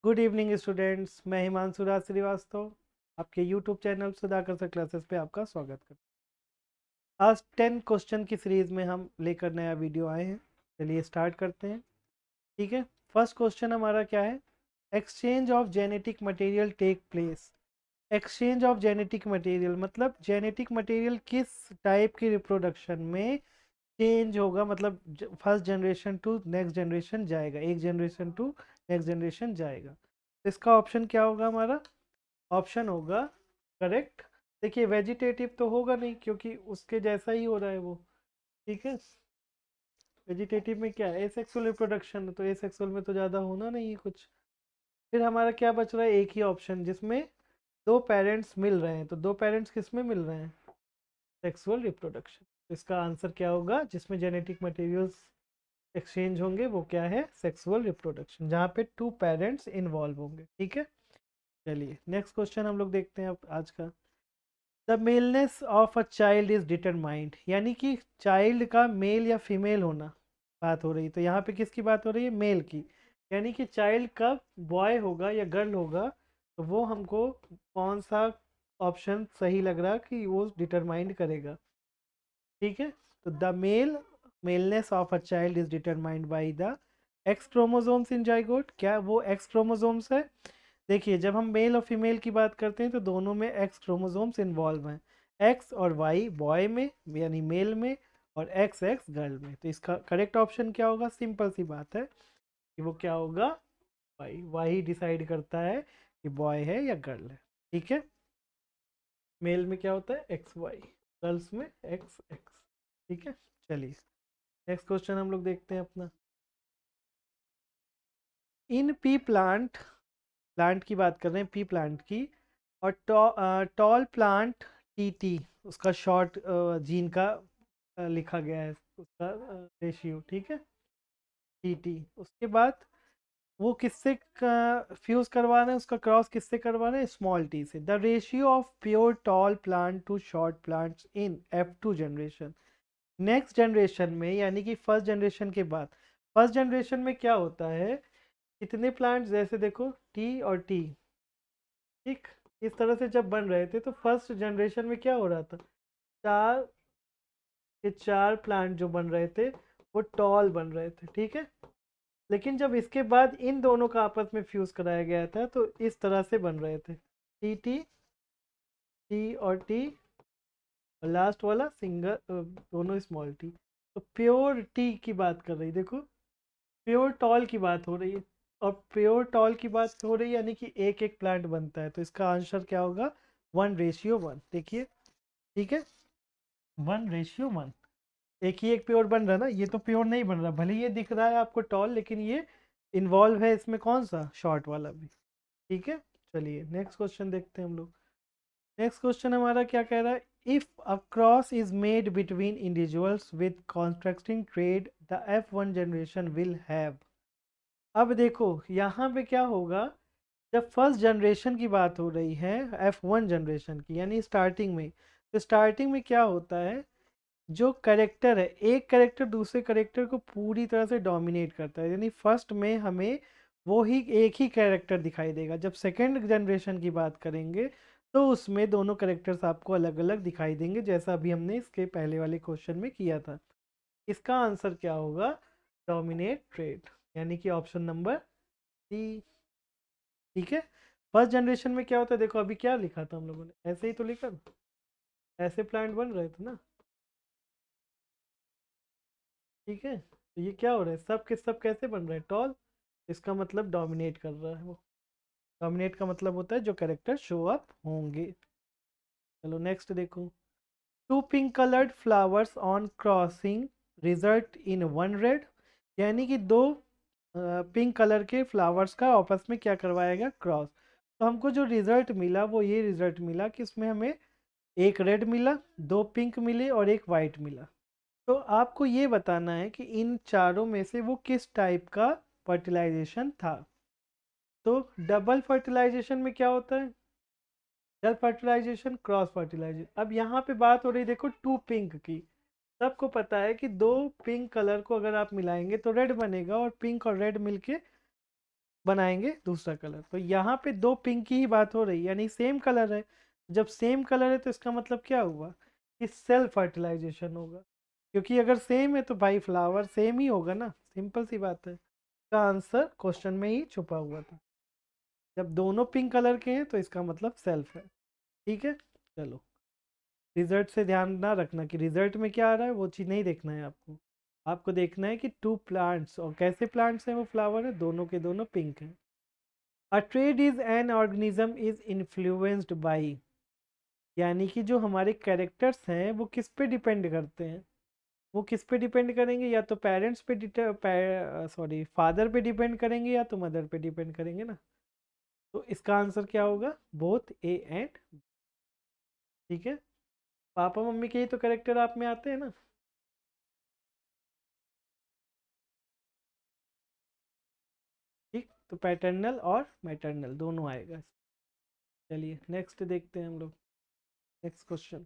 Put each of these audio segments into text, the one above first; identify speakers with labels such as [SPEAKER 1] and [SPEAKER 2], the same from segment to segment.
[SPEAKER 1] Good evening students. मैं हिमांशु राज श्रीवास्तव आपके YouTube channel Sudhakar sir classes पे आपका स्वागत करता हूँ। आज 10 क्वेश्चन की सीरीज में हम लेकर नया वीडियो आए हैं। चलिए स्टार्ट करते हैं। ठीक है, फर्स्ट क्वेश्चन हमारा क्या है? Exchange of genetic material take place. Exchange of genetic material मतलब जेनेटिक मटेरियल किस टाइप की रिप्रोडक्शन में चेंज होगा, मतलब first generation to next generation जाएगा, एक जनरेशन टू नेक्स्ट जनरेशन जाएगा। तो इसका ऑप्शन क्या होगा? हमारा ऑप्शन होगा करेक्ट। देखिए वेजिटेटिव तो होगा नहीं क्योंकि उसके जैसा ही हो रहा है वो। ठीक है, वेजिटेटिव में क्या है? एसेक्सुअल रिप्रोडक्शन, तो एसेक्सुअल में तो ज़्यादा होना नहीं है कुछ। फिर हमारा क्या बच रहा है? एक ही ऑप्शन जिसमें दो पेरेंट्स मिल रहे हैं। तो दो पेरेंट्स किस में मिल रहे हैं? Sexual reproduction. तो इसका आंसर क्या होगा? जिसमें जेनेटिक मटेरियल्स एक्सचेंज होंगे वो क्या है? सेक्सुअल रिप्रोडक्शन, जहाँ पे टू पेरेंट्स इन्वॉल्व होंगे। ठीक है, चलिए नेक्स्ट क्वेश्चन हम लोग देखते हैं अब आज का। The maleness of a child is determined, यानी कि चाइल्ड का मेल या फीमेल होना बात हो रही है। तो यहाँ पे किसकी बात हो रही है? मेल की। यानी कि चाइल्ड कब बॉय होगा या गर्ल होगा, तो वो हमको कौन सा ऑप्शन सही लग रहा कि वो डिटरमाइंड करेगा। ठीक है, तो the maleness of a child is determined by the X chromosomes in zygote. क्या वो एक्स क्रोमोसोम्स है? देखिए जब हम मेल और फीमेल की बात करते हैं तो दोनों में एक्स क्रोमोसोम्स इन्वॉल्व हैं। एक्स और वाई बॉय में यानी मेल में, और एक्स एक्स गर्ल में। तो इसका करेक्ट ऑप्शन क्या होगा? सिंपल सी बात है कि वो क्या होगा? वाई। वाई डिसाइड करता है कि बॉय है या गर्ल है। ठीक है, मेल में क्या होता है? एक्स वाई, गर्ल्स में एक्स एक्स। ठीक है, चलिए नेक्स्ट क्वेश्चन हम लोग देखते हैं अपना। इन पी प्लांट, प्लांट की बात कर रहे हैं, पी प्लांट की। और टॉल प्लांट टीटी, उसका शॉर्ट जीन का लिखा गया है उसका रेशियो। ठीक है, टीटी। उसके बाद वो किससे फ्यूज करवा रहे हैं? उसका क्रॉस किससे करवा रहे हैं? स्मॉल टी से। The ratio of pure tall plant to short plants in F2 generation. Next generation में यानी कि फर्स्ट जनरेशन के बाद, फर्स्ट जनरेशन में क्या होता है? कितने प्लांट्स, जैसे देखो टी और टी, ठीक, इस तरह से जब बन रहे थे तो फर्स्ट जनरेशन में क्या हो रहा था? चार के चार प्लांट जो बन रहे थे वो टॉल बन रहे थे। ठीक है, लेकिन जब इसके बाद इन दोनों का आपस में फ्यूज कराया गया था तो इस तरह से बन रहे थे, टी टी, टी और टी, और लास्ट वाला सिंगल, दोनों स्मॉल टी। तो प्योर टी की बात कर रही, देखो प्योर टॉल की बात हो रही है। और प्योर टॉल की बात हो रही है यानी कि एक एक प्लांट बनता है। तो इसका आंसर क्या होगा? 1:1। देखिए, ठीक है, 1:1। एक ही एक प्योर बन रहा है ना, ये तो प्योर नहीं बन रहा, भले ये दिख रहा है आपको टॉल, लेकिन ये इन्वॉल्व है इसमें कौन सा? शॉर्ट वाला भी। ठीक है, चलिए नेक्स्ट क्वेश्चन देखते हैं हम लोग। नेक्स्ट क्वेश्चन हमारा क्या कह रहा है? If a cross is made between individuals with contracting trade the F1 generation will have. अब देखो यहाँ पे क्या होगा? जब फर्स्ट जनरेशन की बात हो रही है, F1 जनरेशन की, यानी स्टार्टिंग में, तो स्टार्टिंग में क्या होता है? जो करेक्टर है, एक करेक्टर दूसरे करेक्टर को पूरी तरह से डोमिनेट करता है, यानी फर्स्ट में हमें वो ही एक ही कैरेक्टर दिखाई देगा। जब सेकंड जनरेशन की बात करेंगे तो उसमें दोनों करेक्टर्स आपको अलग अलग दिखाई देंगे, जैसा अभी हमने इसके पहले वाले क्वेश्चन में किया था। इसका आंसर क्या होगा? डोमिनेट ट्रेड, यानी कि ऑप्शन नंबर सी। ठीक है, फर्स्ट जनरेशन में क्या होता है? देखो अभी क्या लिखा था हम लोगों ने, ऐसे ही तो लिखा था, ऐसे प्लांट बन रहे थे ना। ठीक है, तो ये क्या हो रहा है? सब के सब कैसे बन रहे हैं? टॉल। इसका मतलब डोमिनेट कर रहा है वो। डोमिनेट का मतलब होता है जो कैरेक्टर शो अप होंगे। चलो नेक्स्ट देखो। Two pink coloured flowers on crossing result in one red, यानी कि दो पिंक कलर के फ्लावर्स का आपस में क्या करवाया गया? क्रॉस। तो हमको जो रिजल्ट मिला वो ये रिजल्ट मिला कि इसमें हमें एक रेड मिला, दो पिंक मिले और एक वाइट मिला। तो आपको ये बताना है कि इन चारों में से वो किस टाइप का फर्टिलाइजेशन था। तो डबल फर्टिलाइजेशन में क्या होता है? Double fertilization, cross fertilization. अब यहाँ पे बात हो रही देखो टू पिंक की। सबको पता है कि दो पिंक कलर को अगर आप मिलाएंगे तो रेड बनेगा, और पिंक और रेड मिलके बनाएंगे दूसरा कलर। तो यहाँ पे दो पिंक की ही बात हो रही है, यानी सेम कलर है। जब सेम कलर है तो इसका मतलब क्या हुआ कि सेल्फ फर्टिलाइजेशन होगा, क्योंकि अगर सेम है तो भाई फ्लावर सेम ही होगा ना, सिंपल सी बात है। इसका आंसर क्वेश्चन में ही छुपा हुआ था। जब दोनों पिंक कलर के हैं तो इसका मतलब सेल्फ है। ठीक है, चलो। रिजल्ट से ध्यान ना रखना कि रिजल्ट में क्या आ रहा है, वो चीज़ नहीं देखना है आपको। आपको देखना है कि टू प्लांट्स, और कैसे प्लांट्स हैं वो फ्लावर है, दोनों के दोनों पिंक हैं। अ trade is an organism is influenced by, यानी कि जो हमारे कैरेक्टर्स हैं वो किस पे डिपेंड करते हैं। वो किस पे डिपेंड करेंगे, या तो पेरेंट्स पे सॉरी फादर पे डिपेंड करेंगे, या तो मदर पे डिपेंड करेंगे ना। तो इसका आंसर क्या होगा, बोथ ए एंड। ठीक है, पापा मम्मी के ही तो कैरेक्टर आप में आते हैं ना। ठीक, तो पैटर्नल और मैटरनल दोनों आएगा। चलिए नेक्स्ट देखते हैं हम लोग। Next question.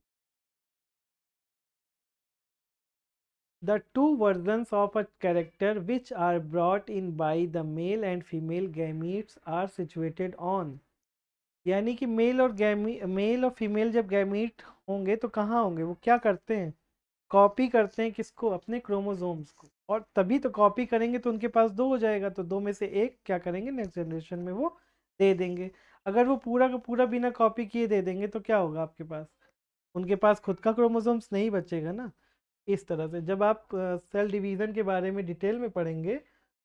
[SPEAKER 1] The two versions of a character which are brought in by the male and female gametes are situated on, यानी कि मेल और फीमेल जब गैमीट होंगे तो कहाँ होंगे, वो क्या करते हैं, कॉपी करते हैं किसको, अपने क्रोमोसोम्स को। और तभी तो कॉपी करेंगे तो उनके पास दो हो जाएगा, तो दो में से एक क्या करेंगे नेक्स्ट जनरेशन में वो दे देंगे। अगर वो पूरा का पूरा बिना कॉपी किए दे देंगे तो क्या होगा आपके पास, उनके पास खुद का क्रोमोसोम्स नहीं बचेगा ना। इस तरह से जब आप सेल डिवीज़न के बारे में डिटेल में पढ़ेंगे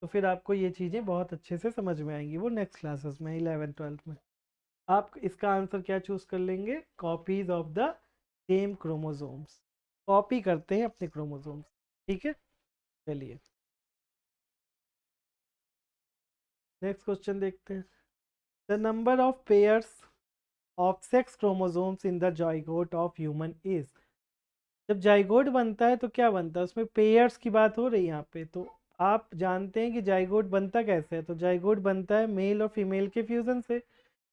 [SPEAKER 1] तो फिर आपको ये चीज़ें बहुत अच्छे से समझ में आएंगी, वो नेक्स्ट क्लासेस में 11th 12th में। आप इसका आंसर क्या चूज़ कर लेंगे, copies of the same chromosomes, copy करते हैं अपने क्रोमोसोम्स। ठीक है, चलिए नेक्स्ट क्वेश्चन देखते हैं। The number of pairs of sex chromosomes in the zygote of human is, जब जाइगोट बनता है तो क्या बनता है, उसमें पेयर्स की बात हो रही है यहाँ पे। तो आप जानते हैं कि जाइगोट बनता कैसे है, तो जाइगोट बनता है मेल और फीमेल के फ्यूजन से,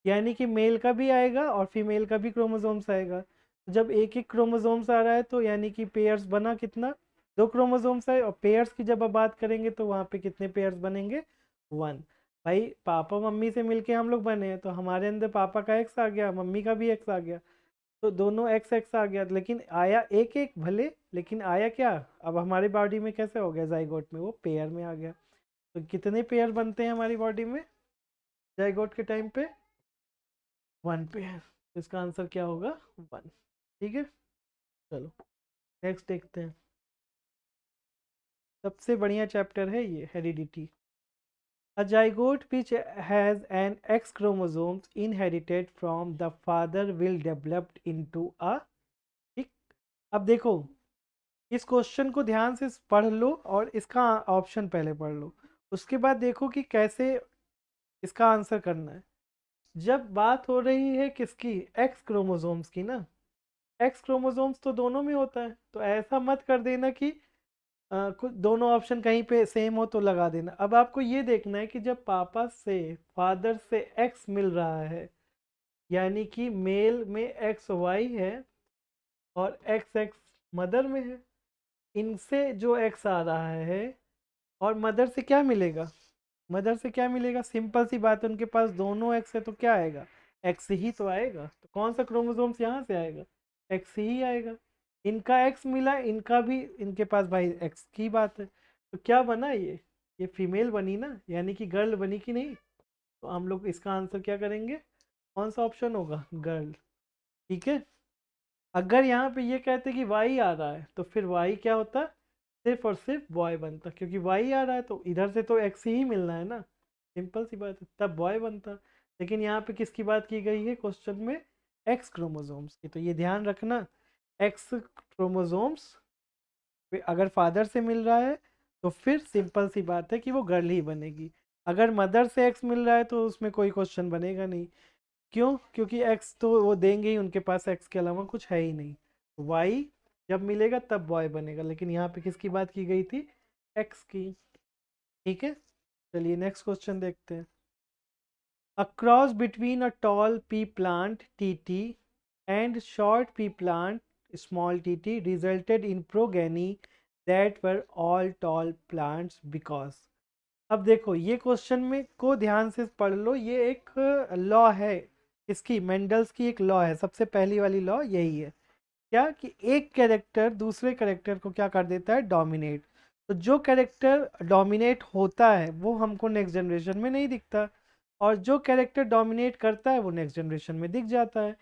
[SPEAKER 1] यानी कि मेल का भी आएगा और फीमेल का भी क्रोमोसोम्स आएगा। तो जब एक एक क्रोमोसोम्स आ रहा है तो यानी कि पेयर्स बना कितना, दो क्रोमोसोम्स है, और पेयर्स की जब आप बात करेंगे तो वहाँ पे कितने पेयर्स बनेंगे, वन। भाई पापा मम्मी से मिलके हम लोग बने हैं, तो हमारे अंदर पापा का एक्स आ गया, मम्मी का भी एक्स आ गया, तो दोनों एक्स एक्स आ गया, लेकिन आया एक एक भले, लेकिन आया क्या, अब हमारी बॉडी में कैसे हो गया जाइगोट में, वो पेयर में आ गया। तो कितने पेयर बनते हैं हमारी बॉडी में जाइगोट के टाइम पे, वन पेयर। इसका आंसर क्या होगा, वन। ठीक है, चलो नेक्स्ट देखते हैं। सबसे बढ़िया चैप्टर है ये, heredity. A zygote which has an X chromosome inherited from the father will develop into a, ठीक। अब देखो, इस क्वेश्चन को ध्यान से पढ़ लो और इसका ऑप्शन पहले पढ़ लो, उसके बाद देखो कि कैसे इसका आंसर करना है। जब बात हो रही है किसकी, एक्स क्रोमोसोम्स की ना, एक्स क्रोमोसोम्स तो दोनों में होता है, तो ऐसा मत कर देना कि कुछ दोनों ऑप्शन कहीं पे सेम हो तो लगा देना। अब आपको ये देखना है कि जब पापा से फादर से एक्स मिल रहा है, यानी कि मेल में एक्स वाई है और एक्स एक्स मदर में है, इनसे जो एक्स आ रहा है और मदर से क्या मिलेगा, मदर से क्या मिलेगा, सिंपल सी बात है, उनके पास दोनों एक्स है तो क्या आएगा, एक्स ही तो आएगा। तो कौन सा क्रोमोसोम्स यहाँ से आएगा, एक्स ही आएगा। इनका एक्स मिला, इनका भी, इनके पास भाई एक्स की बात है, तो क्या बना ये फीमेल बनी ना, यानी कि गर्ल बनी कि नहीं। तो हम लोग इसका आंसर क्या करेंगे, कौन सा ऑप्शन होगा, गर्ल। ठीक है, अगर यहाँ पे ये कहते कि वाई आ रहा है तो फिर वाई क्या होता, सिर्फ और सिर्फ बॉय बनता, क्योंकि वाई आ रहा है तो इधर से तो एक्स ही मिलना है ना, सिंपल सी बात है, तब बॉय बनता। लेकिन यहाँ पे किसकी बात की गई है क्वेश्चन में, एक्स क्रोमोसोम्स की, तो ये ध्यान रखना, एक्स क्रोमोसोम्स अगर फादर से मिल रहा है तो फिर सिंपल सी बात है कि वो गर्ल ही बनेगी। अगर मदर से एक्स मिल रहा है तो उसमें कोई क्वेश्चन बनेगा नहीं। क्यों, क्योंकि एक्स तो वो देंगे ही, उनके पास एक्स के अलावा कुछ है ही नहीं। वाई जब मिलेगा तब बॉय बनेगा, लेकिन यहाँ पे किसकी बात की गई थी, एक्स की। ठीक है, चलिए नेक्स्ट क्वेश्चन देखते हैं। A cross between a tall P plant T and short pea plant small tt resulted in progeny that were all tall plants because, अब देखो ये क्वेश्चन में को ध्यान से पढ़ लो, ये एक लॉ है, इसकी मेंडल्स की एक लॉ है, सबसे पहली वाली लॉ यही है, क्या कि एक कैरेक्टर दूसरे कैरेक्टर को क्या कर देता है, डोमिनेट। तो जो कैरेक्टर डोमिनेट होता है वो हमको नेक्स्ट जनरेशन में नहीं दिखता, और जो कैरेक्टर डोमिनेट करता है वो नेक्स्ट जनरेशन में दिख जाता है।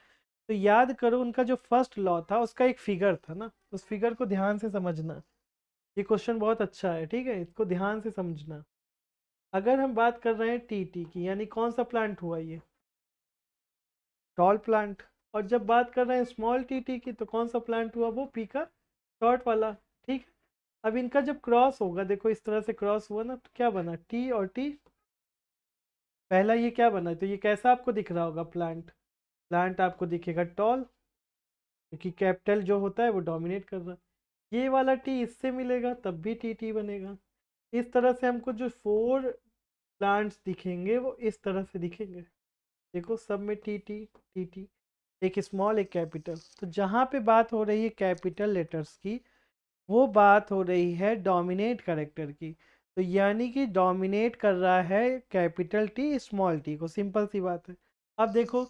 [SPEAKER 1] तो याद करो उनका जो फर्स्ट लॉ था उसका एक फिगर था ना, उस फिगर को ध्यान से समझना। ये क्वेश्चन बहुत अच्छा है, ठीक है, इसको ध्यान से समझना। अगर हम बात कर रहे हैं टीटी की, यानी कौन सा प्लांट हुआ ये, टॉल प्लांट। और जब बात कर रहे हैं स्मॉल टीटी की, तो कौन सा प्लांट हुआ, वो पी का शॉर्ट वाला। ठीक है, अब इनका जब क्रॉस होगा, देखो इस तरह से क्रॉस हुआ ना, तो क्या बना, टी और टी, पहला ये क्या बना, तो ये कैसा आपको दिख रहा होगा, प्लांट, प्लांट आपको दिखेगा टॉल, क्योंकि कैपिटल जो होता है वो डोमिनेट कर रहा है। ये वाला टी इससे मिलेगा तब भी टी टी बनेगा। इस तरह से हमको जो 4 प्लांट्स दिखेंगे वो इस तरह से दिखेंगे, देखो सब में टी टी टी टी, एक स्मॉल एक कैपिटल। तो जहाँ पे बात हो रही है कैपिटल लेटर्स की, वो बात हो रही है डोमिनेट कैरेक्टर की। तो यानी कि डोमिनेट कर रहा है कैपिटल टी स्मॉल टी को, सिंपल सी बात है। अब देखो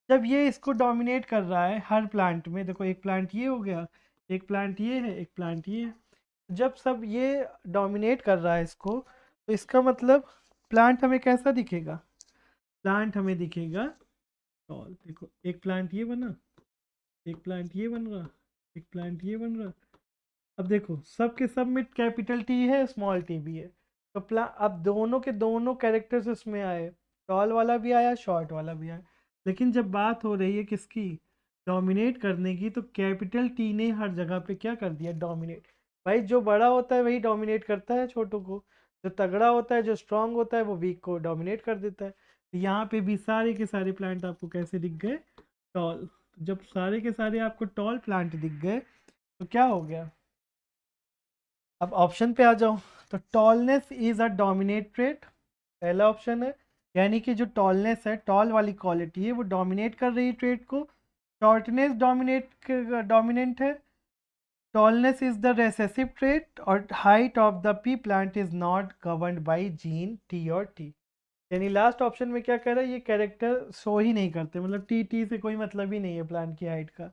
[SPEAKER 1] जब ये इसको डोमिनेट कर रहा है हर प्लांट में, देखो एक प्लांट ये हो गया, एक प्लांट ये है, एक प्लांट ये है, जब सब ये डोमिनेट कर रहा है इसको, तो इसका मतलब प्लांट हमें कैसा दिखेगा, प्लांट हमें दिखेगा टॉल। देखो एक प्लांट ये बना, एक प्लांट ये बन रहा, एक प्लांट ये बन रहा। अब देखो सब के सब में कैपिटल टी है स्मॉल टी भी है, तो अब दोनों के दोनों कैरेक्टर्स इसमें आए, टॉल वाला भी आया शॉर्ट वाला भी आया। लेकिन जब बात हो रही है किसकी, डोमिनेट करने की, तो कैपिटल टी ने हर जगह पे क्या कर दिया, डोमिनेट। भाई जो बड़ा होता है वही डोमिनेट करता है छोटों को, जो तगड़ा होता है जो स्ट्रांग होता है वो वीक को डोमिनेट कर देता है। तो यहाँ पे भी सारे के सारे प्लांट आपको कैसे दिख गए, टॉल। जब सारे के सारे आपको टॉल प्लांट दिख गए तो क्या हो गया, अब ऑप्शन पे आ जाओ। तो tallness is a dominate trait, पहला ऑप्शन है, यानी कि जो टॉलनेस है, टॉल वाली क्वालिटी है, वो डोमिनेट कर रही है ट्रेट को। शॉर्टनेस डोमिनेंट है। Tallness is the recessive trait, और height of the pea plant is not governed by gene T और टी। यानी लास्ट ऑप्शन में क्या कह रहा है, ये कैरेक्टर शो ही नहीं करते, मतलब टी टी से कोई मतलब ही नहीं है प्लांट की हाइट का।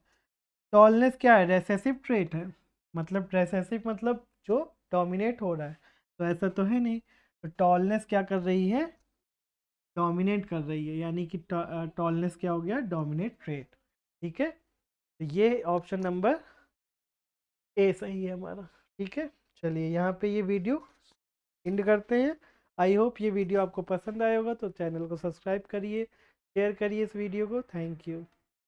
[SPEAKER 1] टॉलनेस क्या है, रेसेसिव ट्रेट है, मतलब रेसेसिव मतलब जो डोमिनेट हो रहा है, तो ऐसा तो है नहीं। तो टॉलनेस क्या कर रही है, डोमिनेट कर रही है, यानी कि टॉलनेस क्या हो गया, डोमिनेट ट्रेट। ठीक है, तो ये ऑप्शन नंबर ए सही है हमारा। ठीक है, चलिए यहाँ पे ये वीडियो एंड करते हैं। आई होप ये वीडियो आपको पसंद आया होगा, तो चैनल को सब्सक्राइब करिए, शेयर करिए इस वीडियो को। Thank you.